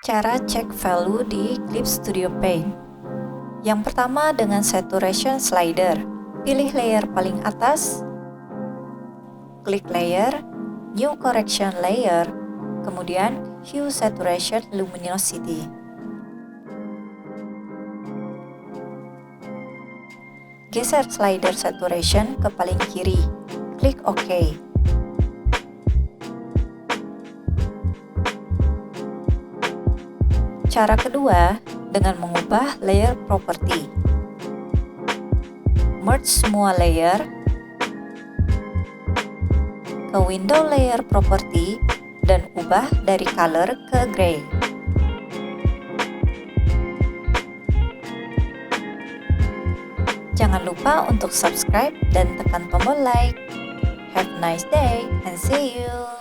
Cara cek value di Eclipse Studio Paint. Yang pertama dengan saturation slider. Pilih layer paling atas, klik layer, new correction layer, kemudian hue saturation luminosity. Geser slider saturation ke paling kiri, klik OK. Cara kedua dengan mengubah layer property. Merge semua layer ke window layer property dan ubah dari color ke gray. Jangan lupa untuk subscribe dan tekan tombol like. Have a nice day and see you!